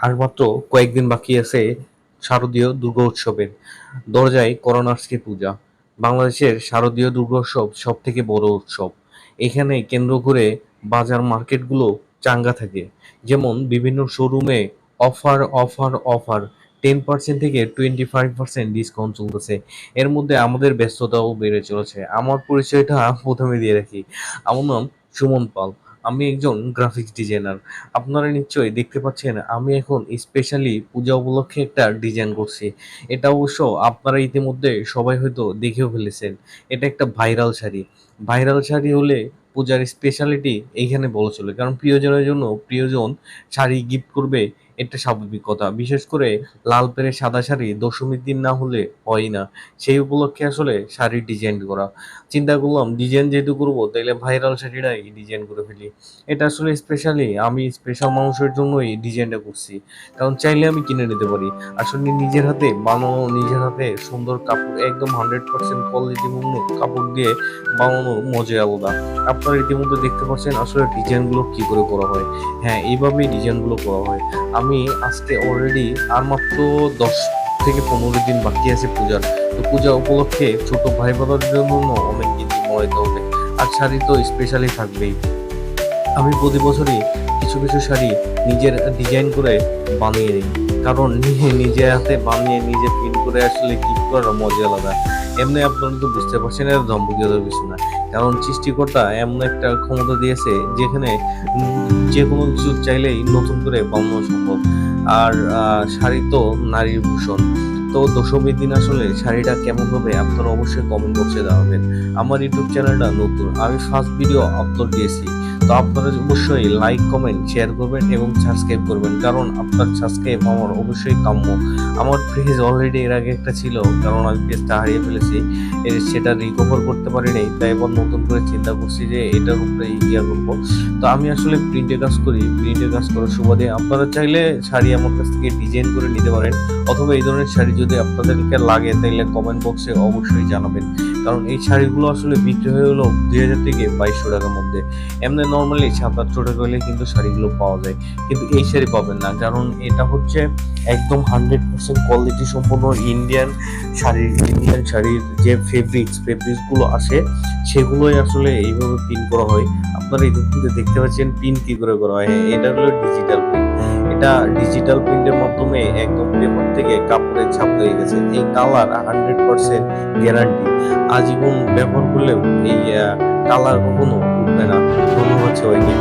আর মাত্র কয়েকদিন বাকি আছে শারদীয় দুর্গোৎসবের। দরজায় করোনার্সকে পূজা। বাংলাদেশের শারদীয় দুর্গোৎসব সব থেকে বড় উৎসব। এখানে কেন্দ্র করে বাজার মার্কেটগুলো চাঙ্গা থাকে। যেমন বিভিন্ন শোরুমে অফার অফার অফার, 10% থেকে 25% ডিসকাউন্ট চলতেছে। এর মধ্যে আমাদের ব্যস্ততাও বেড়ে চলেছে। আমার পরিচয়টা প্রথমে দিয়ে রাখি। আমার নাম সুমন পাল। আমি একজন গ্রাফিক্স ডিজাইনার। আপনারা নিশ্চয়ই দেখতে পাচ্ছেন আমি এখন স্পেশালি পূজা উপলক্ষে একটা ডিজাইন করছি। এটা অবশ্য আপনারা ইতিমধ্যে সবাই হয়তো দেখেও ফেলেছেন। এটা একটা ভাইরাল শাড়ি। ভাইরাল শাড়ি হলে পূজার স্পেশালিটি এইখানে বলা চলে, কারণ প্রিয়জনের জন্য প্রিয়জন শাড়ি গিফট করবে, এটা স্বাভাবিক কথা। বিশেষ করে লাল পেরে সাদা শাড়ি দশমীর দিন না হলে হয় না। সেই উপলক্ষে আসলে শাড়ির ডিজাইন করা। চিন্তা করলাম ডিজাইন যেহেতু করবো তাইলে ভাইরাল শাড়িটাই ডিজাইন করে ফেলি। এটা আসলে স্পেশালি আমি স্পেশাল মানুষের জন্যই ডিজাইনটা করছি। কারণ চাইলে আমি কিনে নিতে পারি। আসলে নিজের হাতে বানানো, নিজের হাতে সুন্দর কাপড়, একদম 100% কোয়ালিটিপূর্ণ কাপড় দিয়ে বানানোর মজাই আলাদা। আপনারা ইতিমধ্যে দেখতে পাচ্ছেন আসলে ডিজাইনগুলো কি করে করা হয়। হ্যাঁ, এইভাবেই ডিজাইনগুলো করা হয়। আমি আজকে অলরেডি আর মাত্র 10 থেকে 15 দিন বাকি আছে পূজার। তো পূজা উপলক্ষে ছোট ভাই বোনদের জন্য অনেক কিছু মনে হবে। আর শাড়ি তো স্পেশালি থাকবেই। আমি প্রতি বছরই কিছু কিছু শাড়ি নিজের ডিজাইন করে বানিয়ে নিই। কারণ নিজের হাতে বানিয়ে নিজে প্রিন্ট করে আসলে গিফট করার মজা আলাদা। এমনি আপনারা তো বুঝতে পারছেন এটা ধম্মকের কিছু না। কারণ সৃষ্টিকর্তা এমন একটা ক্ষমতা দিয়েছে যেখানে যে কোনো কিছু চাইলেই নতুন করে বানানো সম্ভব। আর শাড়ি তো নারীর ভূষণ। তো দশমীর দিন আসলে শাড়িটা কেমন হবে আপনারা অবশ্যই কমেন্ট বক্সে জানাবেন। আমার ইউটিউব চ্যানেলটা নতুন, আমি ফার্স্ট ভিডিও আপলোড দিয়েছি। তো আপনারা অবশ্যই লাইক কমেন্ট শেয়ার করবেন এবং সাবস্ক্রাইব করবেন, কারণ আপনার সাবস্ক্রাইব আমার অবশ্যই কাম্য। আমার পেজ অলরেডি এর আগে একটা ছিল, কারণ আমি পেজটা হারিয়ে ফেলেছি, সেটা রিকভার করতে পারিনি। তাই এবার নতুন করে চিন্তা করছি যে এটার উপরে ইয়া করবো। তো আমি আসলে প্রিন্টে কাজ করি। প্রিন্টে কাজ করার সুবাদে আপনারা চাইলে শাড়ি আমার কাছ থেকে ডিজাইন করে নিতে পারেন, অথবা এই ধরনের শাড়ি যদি আপনাদেরকে লাগে তাহলে কমেন্ট বক্সে অবশ্যই জানাবেন। কারণ এই শাড়িগুলো আসলে বিক্রি হয়ে হলো 2000 থেকে 2200 টাকার মধ্যে। এমনি নর্মালি 700-800 টাকা হলে কিন্তু শাড়িগুলো পাওয়া যায়, কিন্তু এই শাড়ি পাবেন না। কারণ এটা হচ্ছে একদম 100% কোয়ালিটি সম্পন্ন ইন্ডিয়ান শাড়ির। ইন্ডিয়ান শাড়ির যে ফেব্রিক্সগুলো আসে সেগুলোই আসলে এইভাবে প্রিন্ট করা হয়। আপনারা ইতিমধ্যে দেখতে পাচ্ছেন প্রিন্ট কি করে করা হয়। হ্যাঁ, এটা হলো ডিজিটাল প্রিন্ট। এটা ডিজিটাল প্রিন্টের মাধ্যমে একদম পেপার থেকে কাপড়ে ছাপ হয়ে গেছে। এই কালার 100% গ্যারান্টি। আজীবন ব্যবহার করলেও এই কালার কখনো উঠবে না। ধন্যবাদ সবাইকে।